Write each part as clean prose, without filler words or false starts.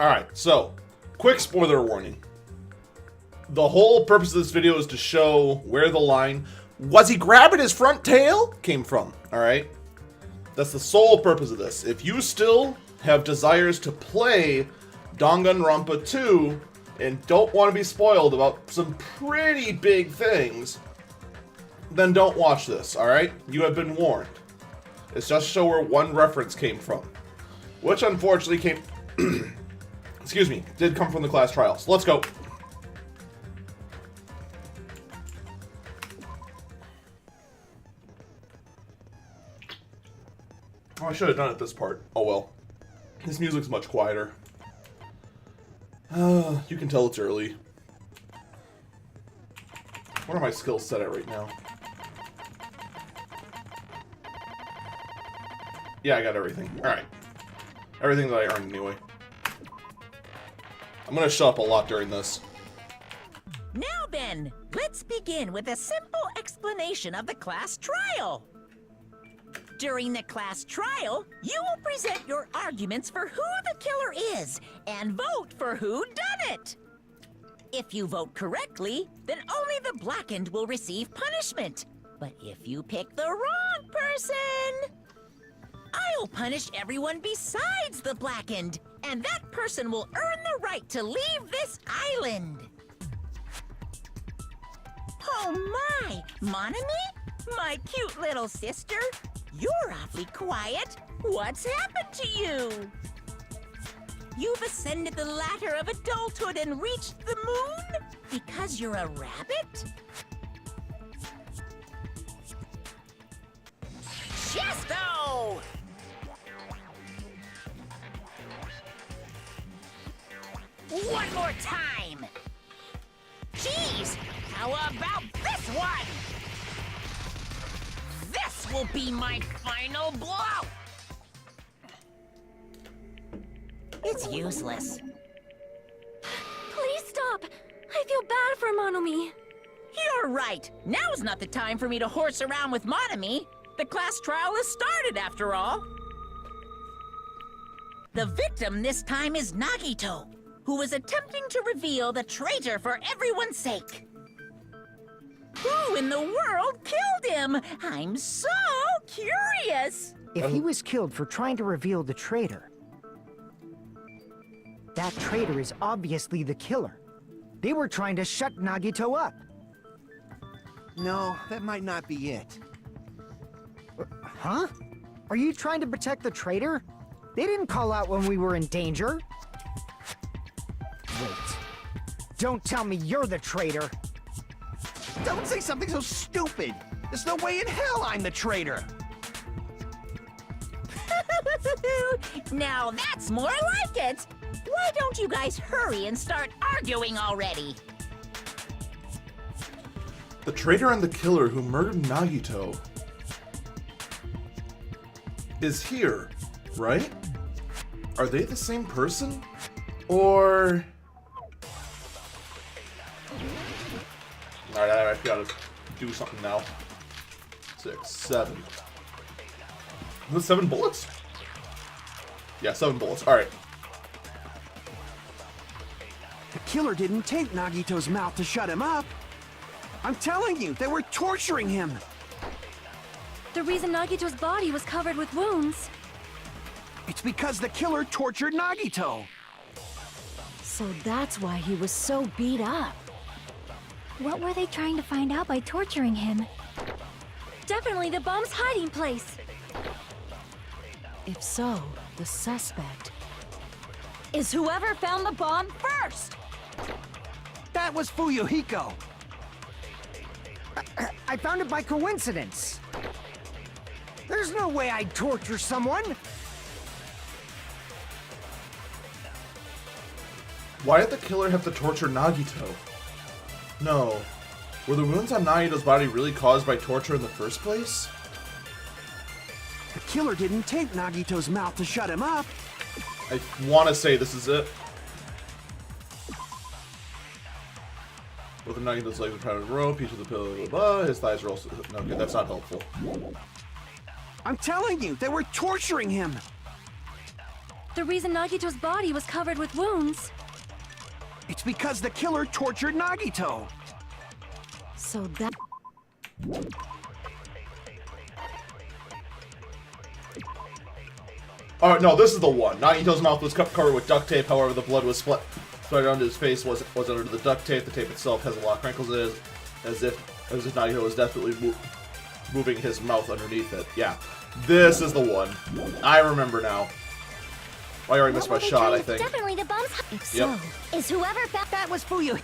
Alright, so, quick spoiler warning. The whole purpose of this video is to show where the line, was he grabbing his front tail, came from, alright? That's the sole purpose of this. If you still have desires to play Danganronpa2 and don't want to be spoiled about some pretty big things, then don't watch this, alright? You have been warned. It's just to show where one reference came from. Which unfortunately came... excuse me, did come from the class trials. Let's go. Oh, I should have done it this part. Oh well. This music's much quieter. You can tell it's early. What are my skills set at right now? Yeah, I got everything. Alright. Everything that I earned anyway. I'm gonna shut up a lot during this. Now then, let's begin with a simple explanation of the class trial. During the class trial, you will present your arguments for who the killer is and vote for who done it. If you vote correctly, then only the blackened will receive punishment. But if you pick the wrong person, I'll punish everyone besides the blackened, and that person will earn the right to leave this island. Oh my, Monami? My cute little sister? You're awfully quiet. What's happened to you? You've ascended the ladder of adulthood and reached the moon? Because you're a rabbit? Chesto! One more time! Jeez! How about this one? This will be my final blow! It's useless. Please stop! I feel bad for Monomi. You're right! Now's not the time for me to horse around with Monami. The class trial has started, after all. The victim this time is Nagito, who was attempting to reveal the traitor for everyone's sake. Who in the world killed him? I'm so curious! If he was killed for trying to reveal the traitor, that traitor is obviously the killer. They were trying to shut Nagito up. No, that might not be it. Huh? Are you trying to protect the traitor? They didn't call out when we were in danger. Wait. Don't tell me you're the traitor. Don't say something so stupid! There's no way in hell I'm the traitor! Now that's more like it! Why don't you guys hurry and start arguing already? The traitor and the killer who murdered Nagito is here, right? Are they the same person? Or... Alright, I gotta do something now. 6, 7. Is it 7 bullets? Yeah, 7 bullets. Alright. The killer didn't tape Nagito's mouth to shut him up. I'm telling you, they were torturing him. The reason Nagito's body was covered with wounds. It's because the killer tortured Nagito. So that's why he was so beat up. What were they trying to find out by torturing him? Definitely the bomb's hiding place. If so, the suspect is whoever found the bomb first. That was Fuyuhiko. I found it by coincidence. There's no way I'd torture someone. Why did the killer have to torture Nagito? No. Were the wounds on Nagito's body really caused by torture in the first place? The killer didn't tape Nagito's mouth to shut him up. I want to say this is it. Both of Nagito's legs are tied with a rope, each of the pillow, blah, blah, his thighs are also... Okay, that's not helpful. I'm telling you, they were torturing him. The reason Nagito's body was covered with wounds. It's because the killer tortured Nagito. So that... Oh no, this is the one. Nagito's mouth was covered with duct tape. However, the blood was split onto his face. wasn't under the duct tape. The tape itself has a lot of crinkles in it, as if Nagito was definitely moving his mouth underneath it. Yeah, this is the one. I remember now. Oh, I already missed my shot, I think. Definitely the bombs. If so, Yep. is whoever that was Fuyu.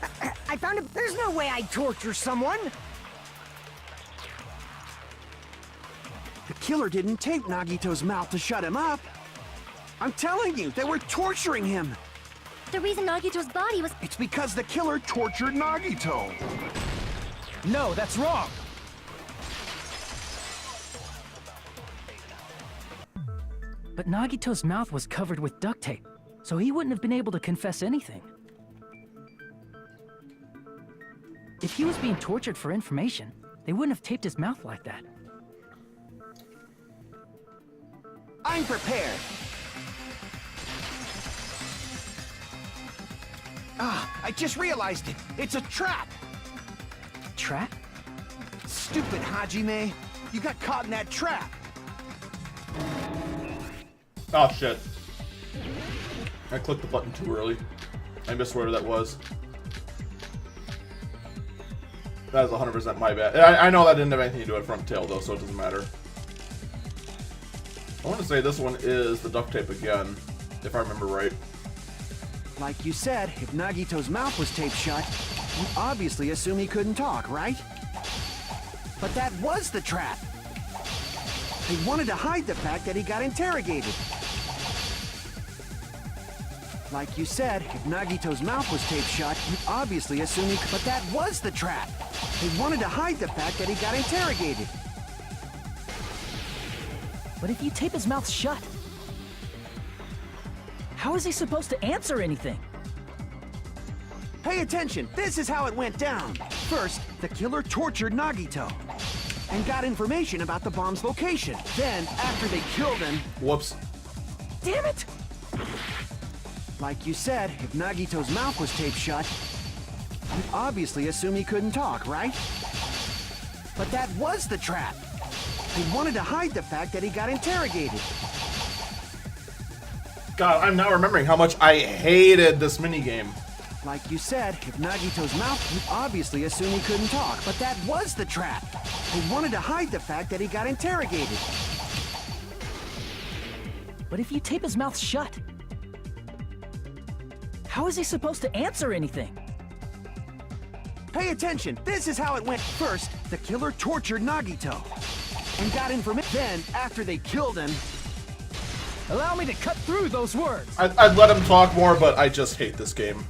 I found it. There's no way I'd torture someone. The killer didn't tape Nagito's mouth to shut him up. I'm telling you, they were torturing him. The reason Nagito's body was... It's because the killer tortured Nagito. No, that's wrong. But Nagito's mouth was covered with duct tape, so he wouldn't have been able to confess anything. If he was being tortured for information, they wouldn't have taped his mouth like that. I'm prepared. I just realized it. It's a trap. Trap? Stupid Hajime. You got caught in that trap. Oh shit. I clicked the button too early. I missed whatever that was. That is 100% my bad. I know that didn't have anything to do with front tail though, so it doesn't matter. I want to say this one is the duct tape again, if I remember right. Like you said, if Nagito's mouth was taped shut, you obviously assume he couldn't talk, right? But that was the trap. They wanted to hide the fact that he got interrogated. Like you said, if Nagito's mouth was taped shut, you obviously assume he... But that was the trap. They wanted to hide the fact that he got interrogated. But if you tape his mouth shut, how is he supposed to answer anything? Pay attention, this is how it went down. First, the killer tortured Nagito and got information about the bomb's location. Then, after they killed him... Whoops. Damn it! Like you said, if Nagito's mouth was taped shut, you'd obviously assume he couldn't talk, right? But that was the trap. They wanted to hide the fact that he got interrogated. God, I'm now remembering how much I hated this minigame. Like you said, if Nagito's mouth, you'd obviously assume he couldn't talk. But that was the trap. They wanted to hide the fact that he got interrogated. But if you tape his mouth shut, how is he supposed to answer anything? Pay attention, this is how it went. First, the killer tortured Nagito and got information. Then, after they killed him... Allow me to cut through those words! I'd let him talk more, but I just hate this game.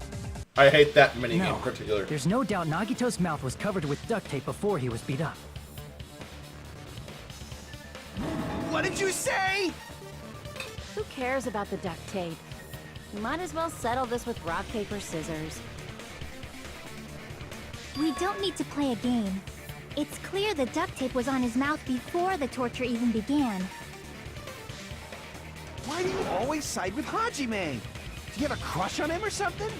I hate that minigame in particular. There's no doubt Nagito's mouth was covered with duct tape before he was beat up. What did you say? Who cares about the duct tape? You might as well settle this with rock, paper, scissors. We don't need to play a game. It's clear the duct tape was on his mouth before the torture even began. Why do you always side with Hajime? Do you have a crush on him or something?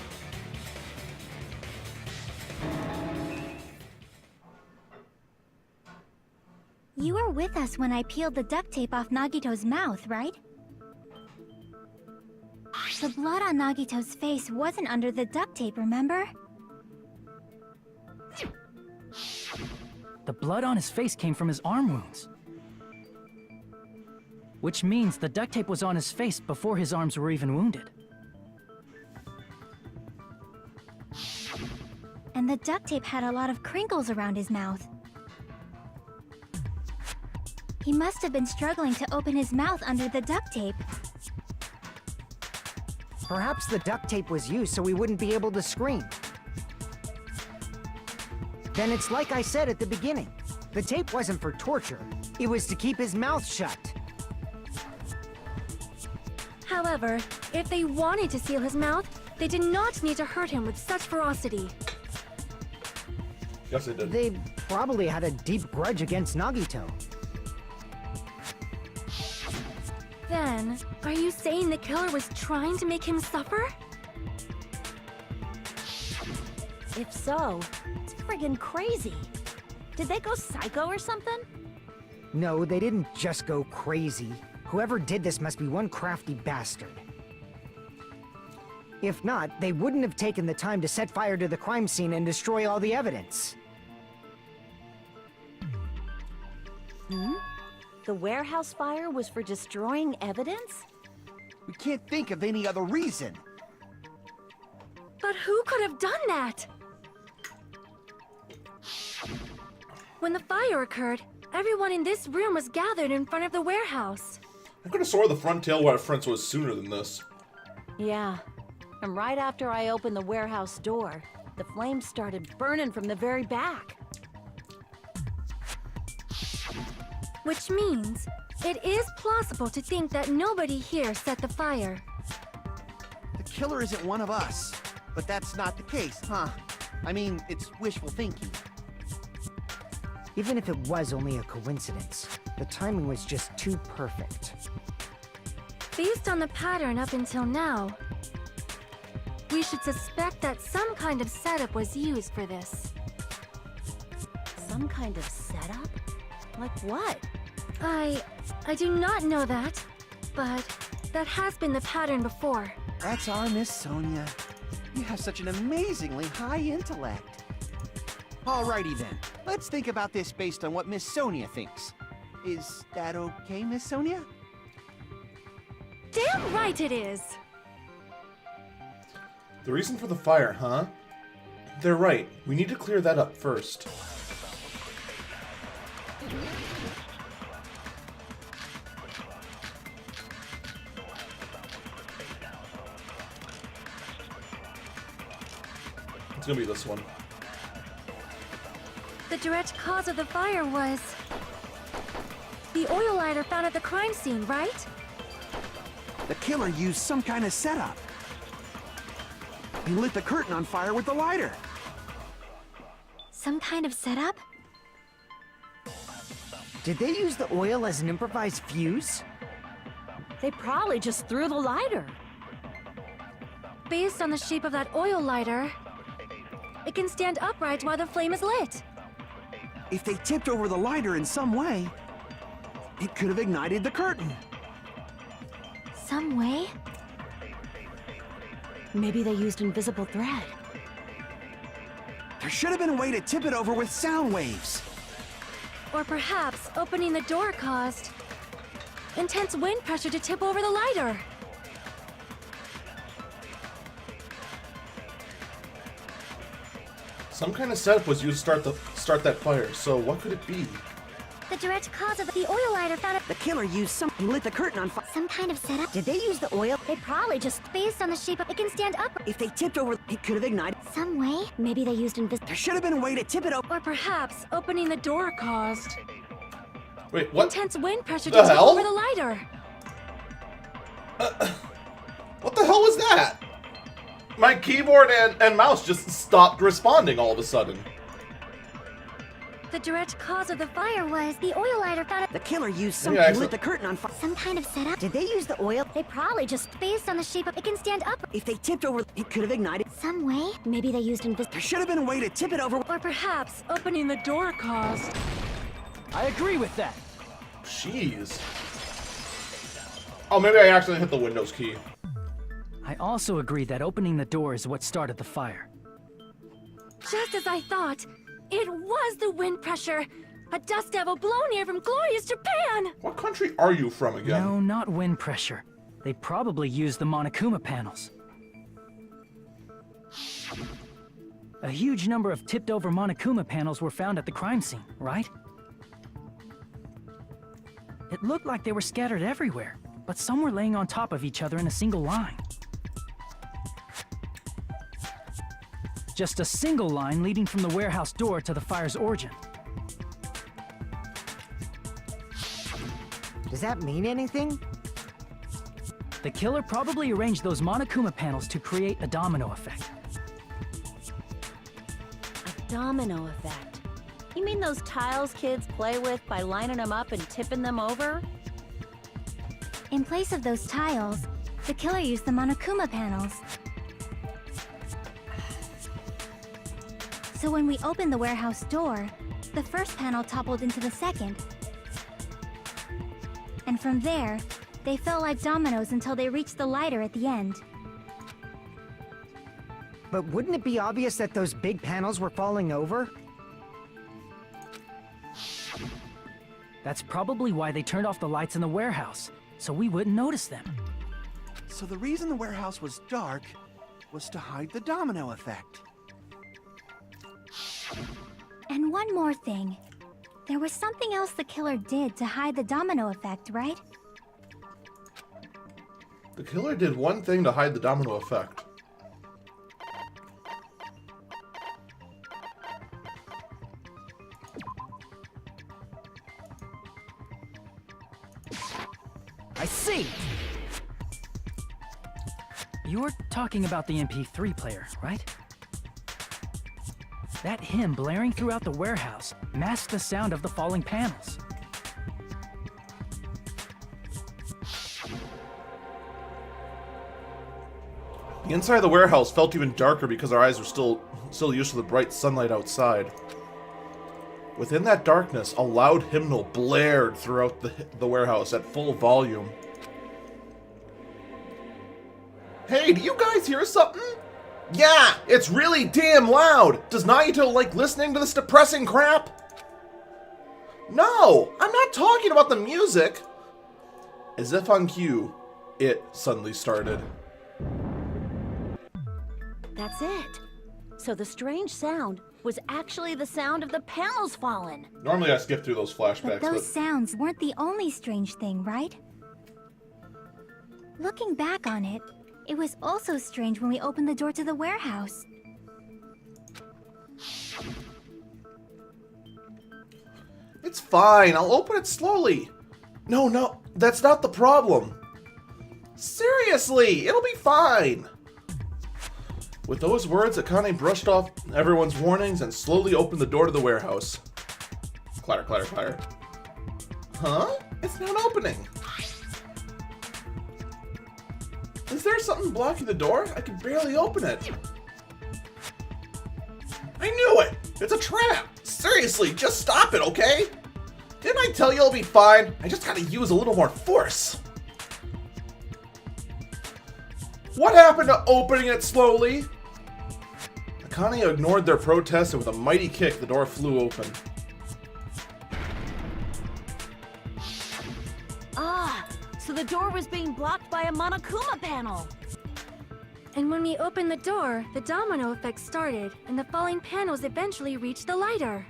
You were with us when I peeled the duct tape off Nagito's mouth, right? The blood on Nagito's face wasn't under the duct tape, remember? The blood on his face came from his arm wounds. Which means the duct tape was on his face before his arms were even wounded. And the duct tape had a lot of crinkles around his mouth. He must have been struggling to open his mouth under the duct tape. Perhaps the duct tape was used so we wouldn't be able to scream. Then it's like I said at the beginning. The tape wasn't for torture. It was to keep his mouth shut. However, if they wanted to seal his mouth, they did not need to hurt him with such ferocity. Yes, it did. They probably had a deep grudge against Nagito. Ben, are you saying the killer was trying to make him suffer? If so, it's friggin' crazy. Did they go psycho or something? No, they didn't just go crazy. Whoever did this must be one crafty bastard. If not, they wouldn't have taken the time to set fire to the crime scene and destroy all the evidence. The warehouse fire was for destroying evidence? We can't think of any other reason. But who could have done that? When the fire occurred, everyone in this room was gathered in front of the warehouse. I could have swore the front tail reference was sooner than this. Yeah. And right after I opened the warehouse door, the flames started burning from the very back. Which means, it is plausible to think that nobody here set the fire. The killer isn't one of us. But that's not the case, huh? I mean, it's wishful thinking. Even if it was only a coincidence, the timing was just too perfect. Based on the pattern up until now, we should suspect that some kind of setup was used for this. Some kind of setup? Like what? I do not know that, but that has been the pattern before. That's our Miss Sonia. You have such an amazingly high intellect. Alrighty then, let's think about this based on what Miss Sonia thinks. Is that okay, Miss Sonia? Damn right it is! The reason for the fire, huh? They're right. We need to clear that up first. It's gonna be this one. The direct cause of the fire was the oil lighter found at the crime scene, right? The killer used some kind of setup. He lit the curtain on fire with the lighter. Some kind of setup? Did they use the oil as an improvised fuse? They probably just threw the lighter. Based on the shape of that oil lighter, it can stand upright while the flame is lit. If they tipped over the lighter in some way, it could have ignited the curtain. Some way? Maybe they used invisible thread. There should have been a way to tip it over with sound waves. Or perhaps opening the door caused intense wind pressure to tip over the lighter. Some kind of setup was used to start that fire, so what could it be? The direct cause of the oil lighter found at The killer used some... He lit the curtain on fire. some kind of setup. Did they use the oil? They probably just based on the shape of it can stand up If they tipped over, it could have ignited. some way. Maybe they used invisible. There should have been a way to tip it over. Or perhaps opening the door caused Wait, what? intense wind pressure The to tip hell? over the lighter. What the hell was that? My keyboard and mouse just stopped responding all of a sudden. The direct cause of the fire was the oil lighter found at The killer used some... Yeah, He lit the curtain on fire. some kind of setup. Did they use the oil? They probably just based on the shape of it can stand up If they tipped over, it could have ignited. some way. Maybe they used invisible. There should have been a way to tip it over. Or perhaps opening the door caused. I agree with that. Jeez. Oh, maybe I actually hit the Windows key. I also agree that opening the door is what started the fire. Just as I thought, it was the wind pressure. A dust devil blown here from glorious Japan. What country are you from again? No, not wind pressure. They probably used the Monokuma panels. A huge number of tipped-over Monokuma panels were found at the crime scene, right? It looked like they were scattered everywhere, but some were laying on top of each other in a single line. Just a single line leading from the warehouse door to the fire's origin. Does that mean anything? The killer probably arranged those Monokuma panels to create a domino effect. A domino effect. You mean those tiles kids play with by lining them up and tipping them over? In place of those tiles, the killer used the Monokuma panels. So when we opened the warehouse door, the first panel toppled into the second. And from there, they fell like dominoes until they reached the lighter at the end. But wouldn't it be obvious that those big panels were falling over? That's probably why they turned off the lights in the warehouse, so we wouldn't notice them. So the reason the warehouse was dark was to hide the domino effect. And one more thing. There was something else the killer did to hide the domino effect, right? The killer did one thing to hide the domino effect. I see! You're talking about the MP3 player, right? That hymn blaring throughout the warehouse masked the sound of the falling panels. The inside of the warehouse felt even darker because our eyes were still used to the bright sunlight outside. Within that darkness, a loud hymnal blared throughout the warehouse at full volume. Hey, do you guys hear something? Yeah, it's really damn loud! Does Nagito like listening to this depressing crap? No, I'm not talking about the music! As if on cue, it suddenly started. That's it. So the strange sound was actually the sound of the panels falling. Normally I skip through those flashbacks, But those sounds weren't the only strange thing, right? Looking back on it, it was also strange when we opened the door to the warehouse. It's fine, I'll open it slowly. No, that's not the problem. Seriously, it'll be fine. With those words, Akane brushed off everyone's warnings and slowly opened the door to the warehouse. Clatter, clatter, clatter. Huh? It's not opening. Is there something blocking the door? I can barely open it. I knew it! It's a trap! Seriously, just stop it, okay? Didn't I tell you it'll be fine? I just gotta use a little more force. What happened to opening it slowly? Akane ignored their protest and with a mighty kick, the door flew open. Ah, so the door was being blocked by a Monokuma panel. And when we opened the door, the domino effect started, and the falling panels eventually reached the lighter.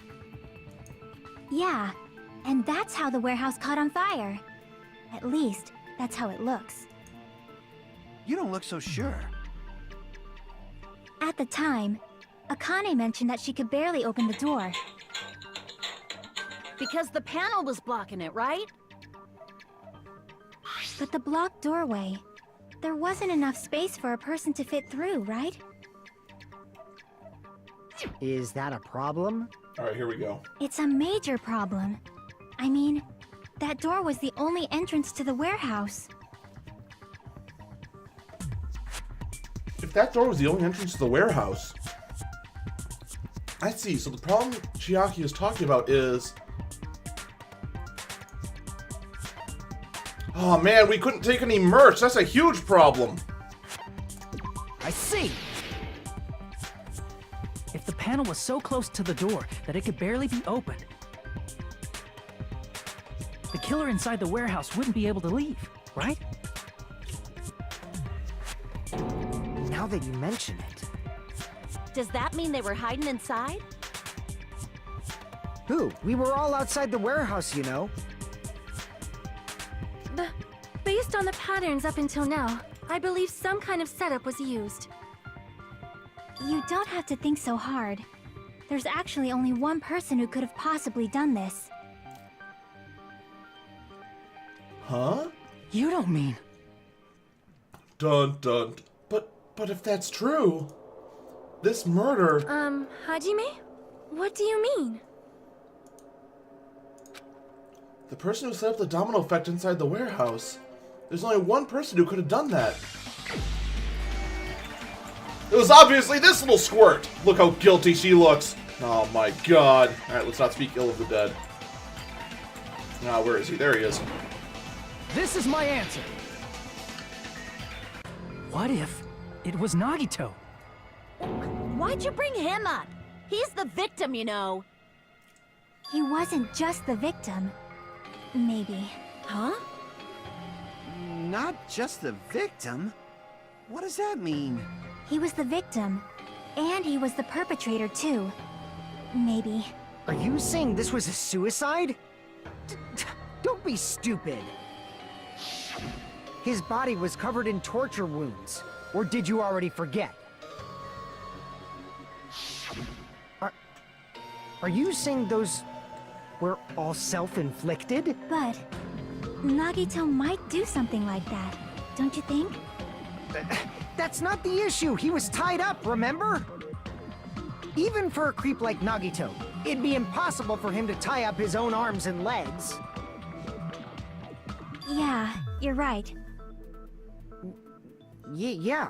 Yeah, and that's how the warehouse caught on fire. At least, that's how it looks. You don't look so sure. At the time, Akane mentioned that she could barely open the door. Because the panel was blocking it, right? But the blocked doorway, there wasn't enough space for a person to fit through, right? Is that a problem? Alright, here we go. It's a major problem. I mean, that door was the only entrance to the warehouse. If that door was the only entrance to the warehouse... I see, so the problem Chiaki is talking about is... Oh man, we couldn't take any merch, that's a huge problem! I see! If the panel was so close to the door that it could barely be opened, the killer inside the warehouse wouldn't be able to leave, right? Now that you mention it. Does that mean they were hiding inside? Who? We were all outside the warehouse, you know. Based on the patterns up until now, I believe some kind of setup was used. You don't have to think so hard. There's actually only one person who could have possibly done this. Huh? You don't mean... Dun dun. But if that's true, this murder... Hajime? What do you mean? The person who set up the domino effect inside the warehouse. There's only one person who could have done that. It was obviously this little squirt. Look how guilty she looks. Oh my god. Alright, let's not speak ill of the dead. Ah, where is he? There he is. This is my answer. What if it was Nagito? Why'd you bring him up? He's the victim, you know. He wasn't just the victim. Maybe. Huh? Not just the victim? What does that mean? He was the victim. And he was the perpetrator, too. Maybe. Are you saying this was a suicide? Don't be stupid. His body was covered in torture wounds. Or did you already forget? Are you saying those were all self-inflicted? But Nagito might do something like that, don't you think? That's not the issue. He was tied up, remember? Even for a creep like Nagito, it'd be impossible for him to tie up his own arms and legs. Yeah, you're right. Yeah,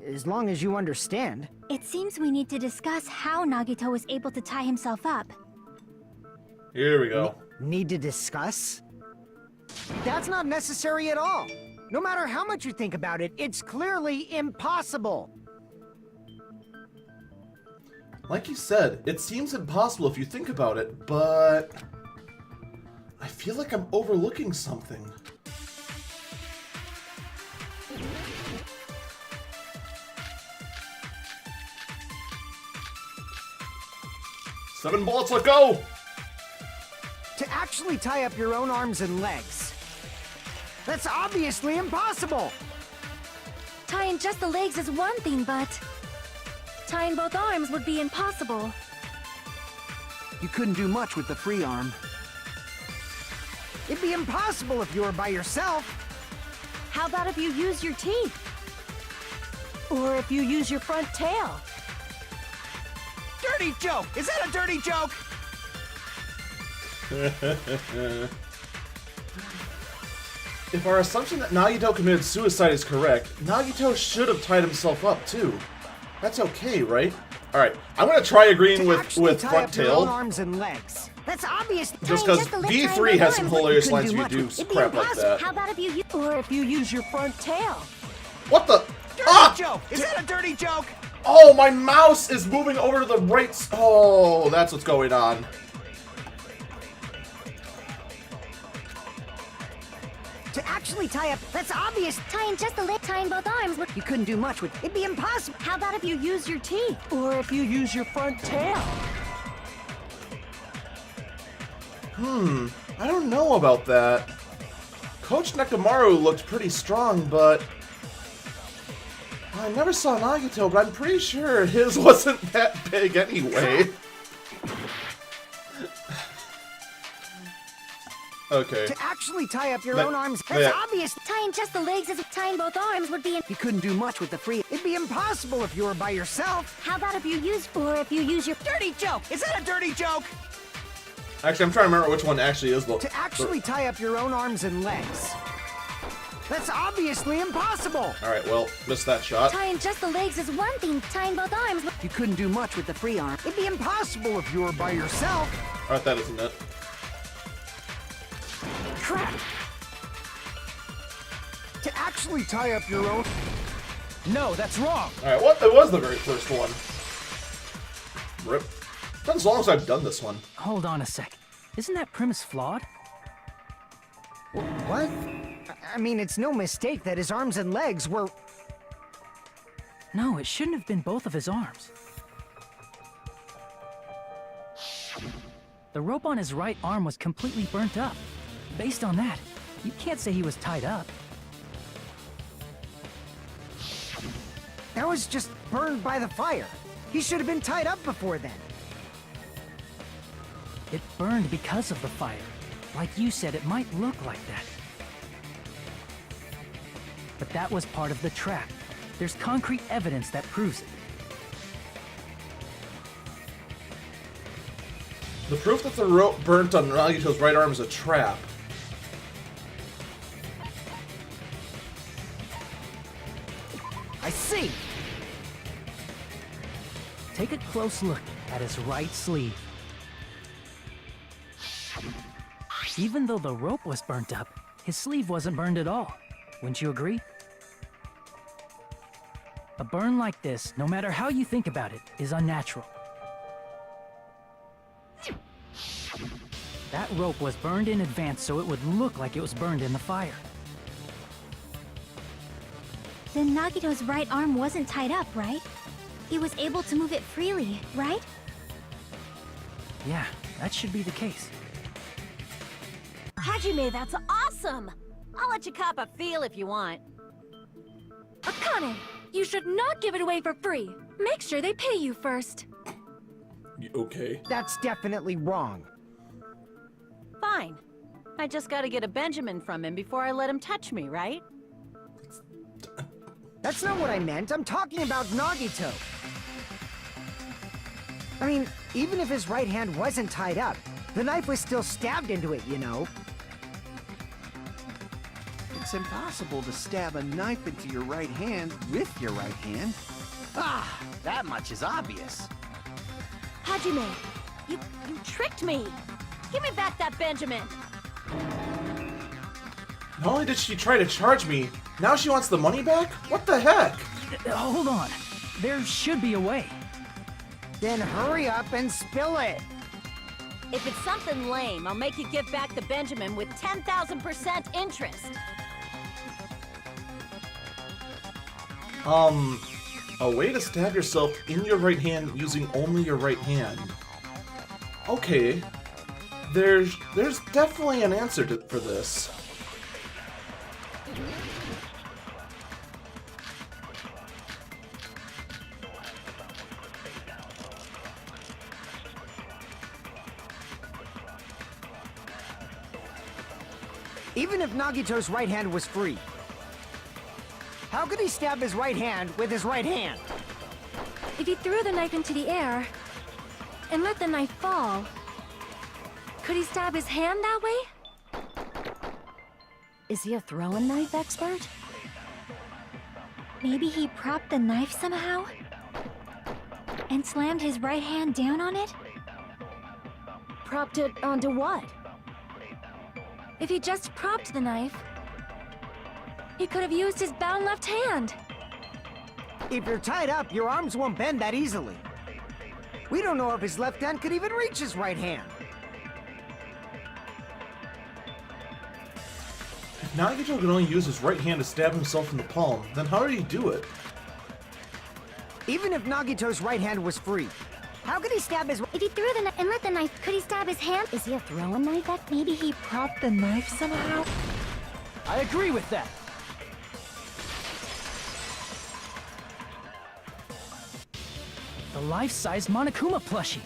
as long as you understand. It seems we need to discuss how Nagito was able to tie himself up. Here we go. Need to discuss? That's not necessary at all. No matter how much you think about it, it's clearly impossible. Like you said, it seems impossible if you think about it, but I feel like I'm overlooking something. Seven bullets, let go! To actually tie up your own arms and legs. That's obviously impossible! Tying just the legs is one thing, but tying both arms would be impossible. You couldn't do much with the free arm. It'd be impossible if you were by yourself. How about if you use your teeth? Or if you use your front tail? Dirty joke! Is that a dirty joke? If our assumption that Nagito committed suicide is correct, Nagito should have tied himself up too. That's okay, right? Alright, I'm gonna try agreeing with tie front up your own tail. arms and legs. That's obvious. Just because V3 has some hilarious lines do if you much. do It'd be crap like impossible. that. How about if you Or if you use your front tail? What the? Dirty Ah! joke! Is that a dirty joke? Oh, my mouse is moving over to the right. Oh, that's what's going on. To actually tie up, that's obvious. tying just the leg, tying both arms would You couldn't do much with... It'd be impossible. How about if you use your teeth? Or if you use your front tail? I don't know about that. Coach Nekamaru looked pretty strong, but I never saw Nagito, but I'm pretty sure his wasn't that big anyway. Okay. To actually tie up your That- own arms, that- that's obvious. tying just the legs is tying both arms would be. You couldn't do much with the free... It'd be impossible if you were by yourself. How about if you use, or if you use your Dirty joke! Is that a dirty joke? Actually, I'm trying to remember which one actually is the... To actually tie up your own arms and legs. That's obviously impossible. Alright, well, missed that shot. tying just the legs is one thing. Tying both arms would. You couldn't do much with the free arm. It'd be impossible if you were by yourself. Alright, that isn't it. Crap. To actually tie up your own... No, that's wrong. Alright, what? It was the very first one. Rip. It's been so long since I've done this one. Hold on a sec. Isn't that premise flawed? What? I mean, it's no mistake that his arms and legs were... No, it shouldn't have been both of his arms. The rope on his right arm was completely burnt up. Based on that, you can't say he was tied up. That was just burned by the fire. He should have been tied up before then. It burned because of the fire. Like you said, it might look like that. But that was part of the trap. There's concrete evidence that proves it. The proof that the rope burnt on Nagito's right arm is a trap. I see. Take a close look at his right sleeve. Even though the rope was burnt up, his sleeve wasn't burned at all. Wouldn't you agree? A burn like this, no matter how you think about it, is unnatural. That rope was burned in advance so it would look like it was burned in the fire. Then Nagito's right arm wasn't tied up, right? He was able to move it freely, right? Yeah, that should be the case. Hajime, that's awesome! I'll let you cop a feel if you want. Akane, you should not give it away for free. Make sure they pay you first. Okay. That's definitely wrong. Fine. I just gotta get a Benjamin from him before I let him touch me, right? That's not what I meant. I'm talking about Nagito. I mean, even if his right hand wasn't tied up, the knife was still stabbed into it, you know? It's impossible to stab a knife into your right hand with your right hand. Ah, that much is obvious. Hajime, you tricked me! Give me back that Benjamin! Not only did she try to charge me, now she wants the money back? What the heck? Hold on. There should be a way. Then hurry up and spill it. If it's something lame, I'll make you give back the Benjamin with 10,000% interest. A way to stab yourself in your right hand using only your right hand. Okay. There's definitely an answer for this. Even if Nagito's right hand was free, how could he stab his right hand with his right hand? If he threw the knife into the air and let the knife fall, could he stab his hand that way? Is he a throwing knife expert? Maybe he propped the knife somehow and slammed his right hand down on it? Propped it onto what? If he just propped the knife, he could have used his bound left hand. If you're tied up, your arms won't bend that easily. We don't know if his left hand could even reach his right hand. If Nagito can only use his right hand to stab himself in the palm, then how did he do it? Even if Nagito's right hand was free, how could he stab his... If he threw the knife and let the knife, could he stab his hand? Is he a throwing knife expert? Maybe he propped the knife somehow? I agree with that. The life-size Monokuma plushie.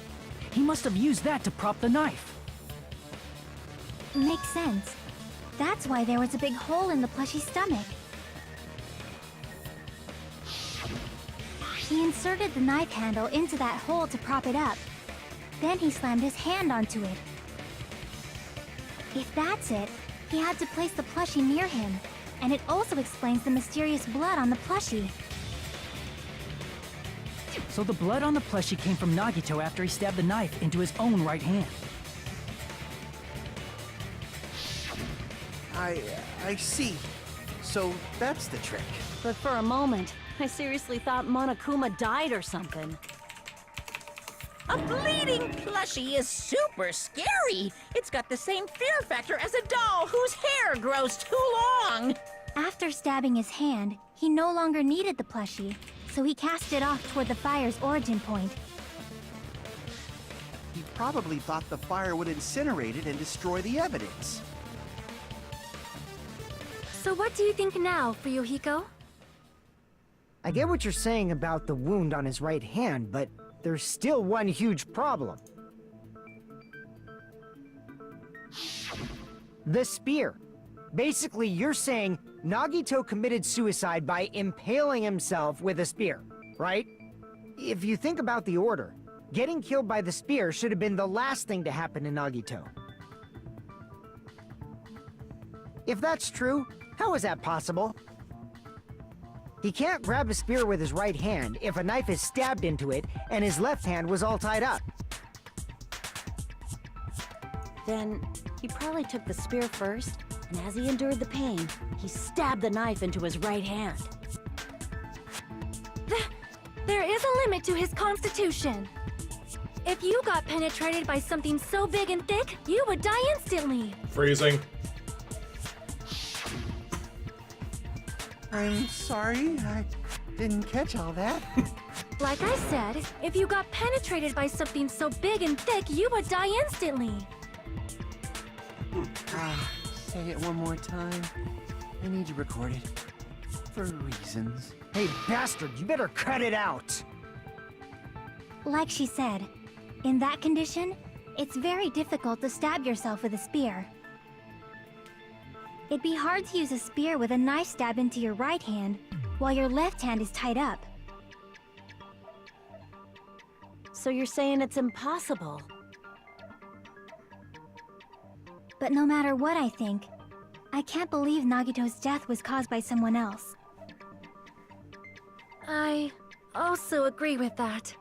He must have used that to prop the knife. Makes sense. That's why there was a big hole in the plushie's stomach. He inserted the knife handle into that hole to prop it up. Then he slammed his hand onto it. If that's it, he had to place the plushie near him. And it also explains the mysterious blood on the plushie. So the blood on the plushie came from Nagito after he stabbed the knife into his own right hand. I see. So that's the trick. But for a moment, I seriously thought Monokuma died or something. A bleeding plushie is super scary. It's got the same fear factor as a doll whose hair grows too long. After stabbing his hand, he no longer needed the plushie, so he cast it off toward the fire's origin point. He probably thought the fire would incinerate it and destroy the evidence. So what do you think now, Fuyuhiko? I get what you're saying about the wound on his right hand, but there's still one huge problem. The spear. Basically, you're saying Nagito committed suicide by impaling himself with a spear, right? If you think about the order, getting killed by the spear should have been the last thing to happen to Nagito. If that's true, how is that possible? He can't grab a spear with his right hand if a knife is stabbed into it and his left hand was all tied up. Then he probably took the spear first, and as he endured the pain, he stabbed the knife into his right hand. There is a limit to his constitution. If you got penetrated by something so big and thick, you would die instantly. Freezing. I'm sorry, I didn't catch all that. Like I said, if you got penetrated by something so big and thick, you would die instantly. Say it one more time. I need to record it. For reasons. Hey, bastard, you better cut it out! Like she said, in that condition, it's very difficult to stab yourself with a spear. It'd be hard to use a spear with a knife stabbed into your right hand, while your left hand is tied up. So you're saying it's impossible? But no matter what I think, I can't believe Nagito's death was caused by someone else. I also agree with that.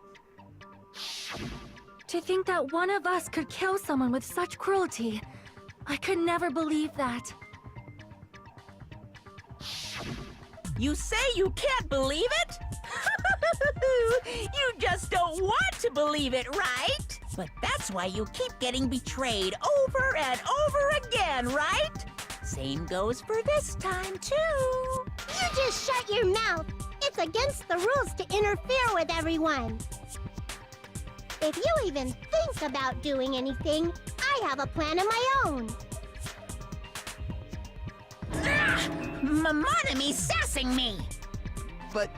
To think that one of us could kill someone with such cruelty, I could never believe that. You say you can't believe it? You just don't want to believe it, right? But that's why you keep getting betrayed over and over again, right? Same goes for this time, too. You just shut your mouth. It's against the rules to interfere with everyone. If you even think about doing anything, I have a plan of my own. Monome's sassing me! But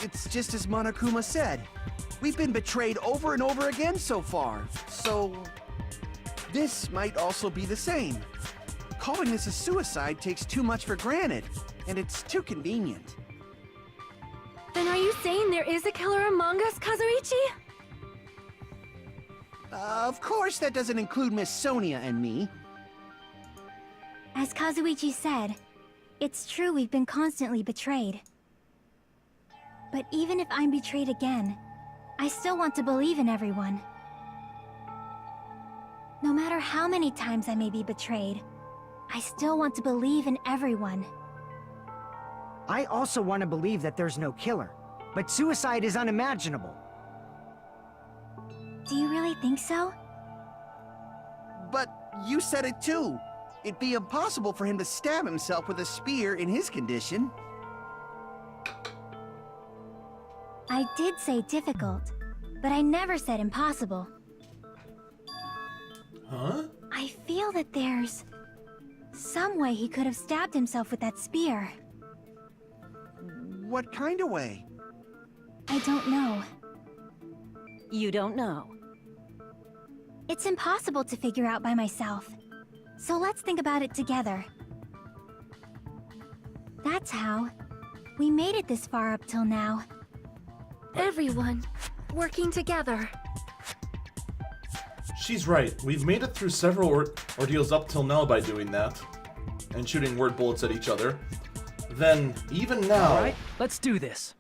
it's just as Monokuma said. We've been betrayed over and over again so far. So this might also be the same. Calling this a suicide takes too much for granted, and it's too convenient. Then are you saying there is a killer among us, Kazuichi? Of course that doesn't include Miss Sonia and me. As Kazuichi said, it's true we've been constantly betrayed. But even if I'm betrayed again, I still want to believe in everyone. No matter how many times I may be betrayed, I still want to believe in everyone. I also want to believe that there's no killer, but suicide is unimaginable. Do you really think so? But you said it too. It'd be impossible for him to stab himself with a spear in his condition. I did say difficult, but I never said impossible. Huh? I feel that there's some way he could have stabbed himself with that spear. What kind of way? I don't know. You don't know. It's impossible to figure out by myself. So let's think about it together. That's how we made it this far up till now. Everyone working together. She's right. We've made it through several ordeals up till now by doing that. And shooting word bullets at each other. Then, even now... Alright, let's do this.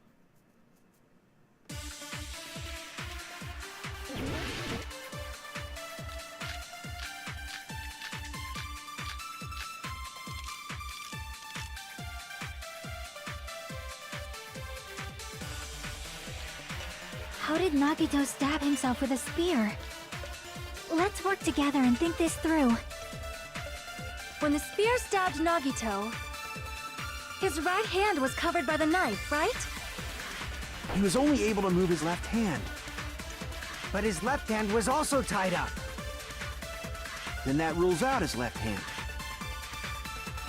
How did Nagito stab himself with a spear? Let's work together and think this through. When the spear stabbed Nagito, his right hand was covered by the knife, right? He was only able to move his left hand. But his left hand was also tied up. Then that rules out his left hand.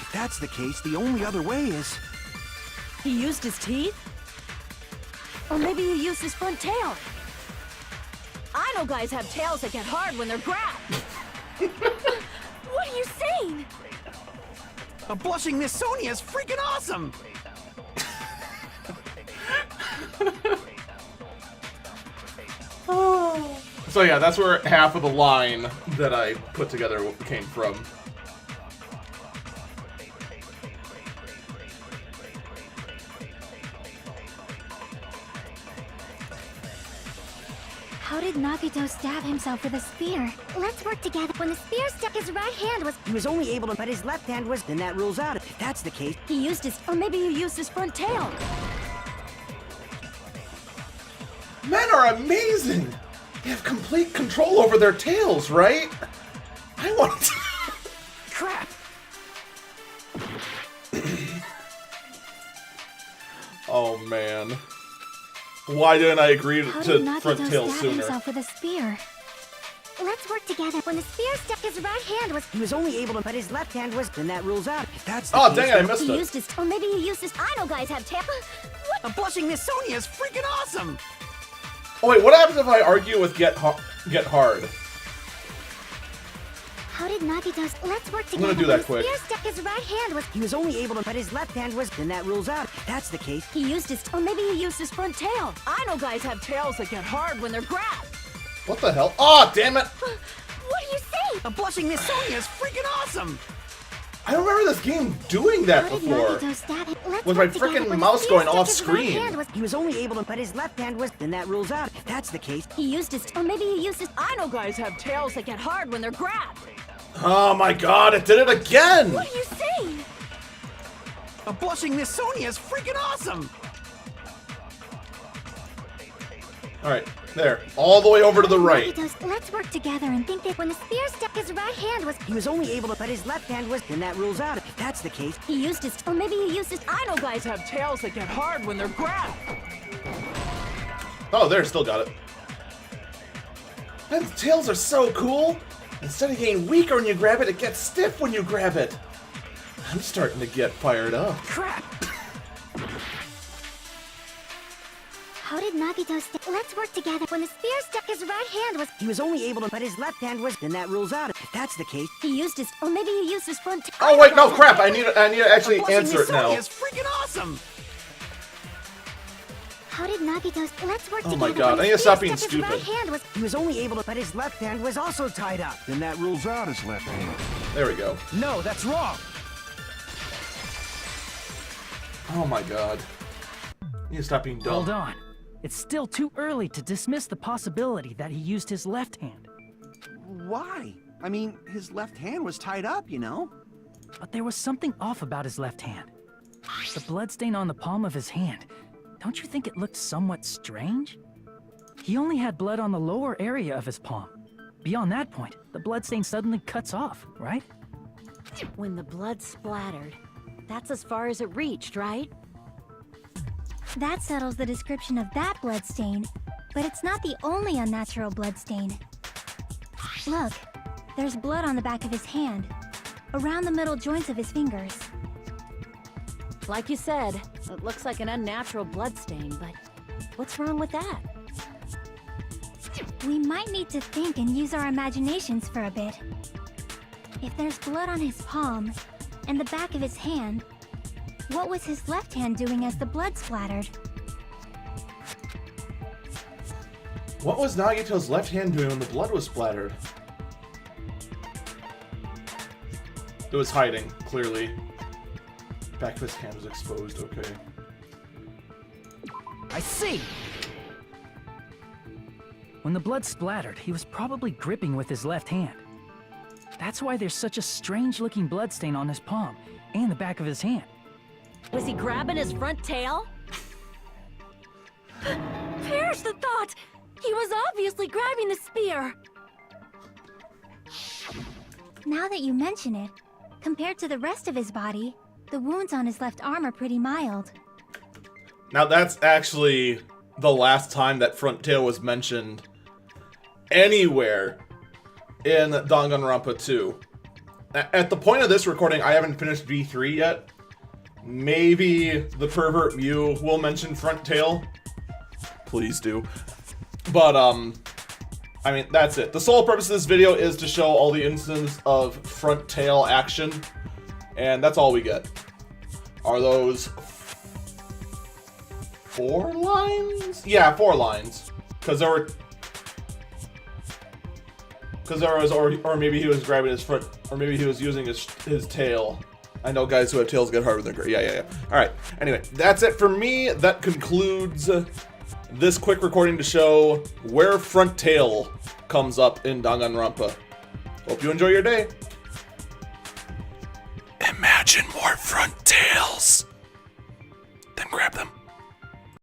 If that's the case, the only other way is... He used his teeth? Or maybe he used his front tail. I know guys have tails that get hard when they're grabbed. What are you saying? A blushing Miss Sonia is freaking awesome! So yeah, that's where half of the line that I put together came from. How did Nagito stab himself with a spear? Let's work together. When the spear stuck his right hand was... He was only able to, but his left hand was... Then that rules out. If that's the case... He used his... Or maybe he used his front tail. Men are amazing! They have complete control over their tails, right? I want to... Crap! Oh, man. Why didn't I agree How to did Nagito front tail stab sooner? himself with a spear? Let's work together. When the spear stuck his right hand was... He was only able to, but his left hand was... Then that rules out. If that's the Oh, case... dang it, I missed He it. used his... Or maybe he used his... I know guys have tail. A blushing Miss Sonia is freaking awesome! Oh, wait, what happens if I argue with Get Hard? How did Nagito's... Let's work I'm together. gonna do When that the quick. spear stuck his right hand was... He was only able to, but his left hand was... Then that rules out. If that's the case... He used his... Or maybe he used his front tail. I know guys have tails that get hard when they're grabbed. What the hell? Oh, damn it! What do you say? A blushing Miss Sonia is freaking awesome! I don't remember this game doing that How did before. Nagito stab him? Let's With my work together. frickin' When the mouse spear going stuck off his right screen. hand was... He was only able to, but his left hand was... Then that rules out. If that's the case... He used his... Or maybe he used his... I know guys have tails that get hard when they're grabbed. Oh my god, it did it again! What do you say? A blushing Miss Sonia is freaking awesome! Alright, there. All the way over to the right. Nagito's... Let's work together and think that when the spear stuck his right hand was... He was only able to, but his left hand was... Then that rules out. If that's the case... He used his... Or maybe he used his... I know guys have tails that get hard when they're grabbed. Oh, there, still got it. Man, the tails are so cool! Instead of getting weaker when you grab it, it gets stiff when you grab it. I'm starting to get fired up. Crap! How did Nagito st... Let's work together. When the spear stuck his right hand was... He was only able to, but his left hand was... Then that rules out. If that's the case... He used his... Or maybe he used his front... Oh wait, no, crap! I need to actually A blushing answer Miss it now. Sonia is freaking awesome! How did Nagito's... Let's work Oh together. my god, When I the need to spear stop being stuck his right stupid. hand was... He was only able to, but his left hand was also tied up. Then that rules out his left hand. There we go. No, that's wrong! Oh my god. I need to stop being dumb. Hold on. It's still too early to dismiss the possibility that he used his left hand. Why? I mean, his left hand was tied up, you know? But there was something off about his left hand. The bloodstain on the palm of his hand. Don't you think it looked somewhat strange? He only had blood on the lower area of his palm. Beyond that point, the bloodstain suddenly cuts off, right? When the blood splattered, that's as far as it reached, right? That settles the description of that bloodstain, but it's not the only unnatural bloodstain. Look, there's blood on the back of his hand, around the middle joints of his fingers. Like you said, it looks like an unnatural bloodstain, but what's wrong with that? We might need to think and use our imaginations for a bit. If there's blood on his palm and the back of his hand, what was his left hand doing as the blood splattered? What was Nagito's left hand doing when the blood was splattered? It was hiding, clearly. Back of his hand was exposed, okay. I see! When the blood splattered, he was probably gripping with his left hand. That's why there's such a strange-looking bloodstain on his palm and the back of his hand. Was he grabbing his front tail? Perish the thought! He was obviously grabbing the spear! Now that you mention it, compared to the rest of his body, the wounds on his left arm are pretty mild. Now that's actually the last time that front tail was mentioned anywhere in Danganronpa2. At the point of this recording, I haven't finished V3 yet. Maybe the pervert Mew will mention front tail. Please do. But, I mean, that's it. The sole purpose of this video is to show all the instances of front tail action. And that's all we get. Are those 4 lines? Yeah, 4 lines. Because there were... Because there was, or maybe he was grabbing his front, or maybe he was using his tail. I know guys who have tails get harder than... Yeah. Alright, anyway, that's it for me. That concludes this quick recording to show where front tail comes up in Danganronpa. Hope you enjoy your day. Imagine more front tails.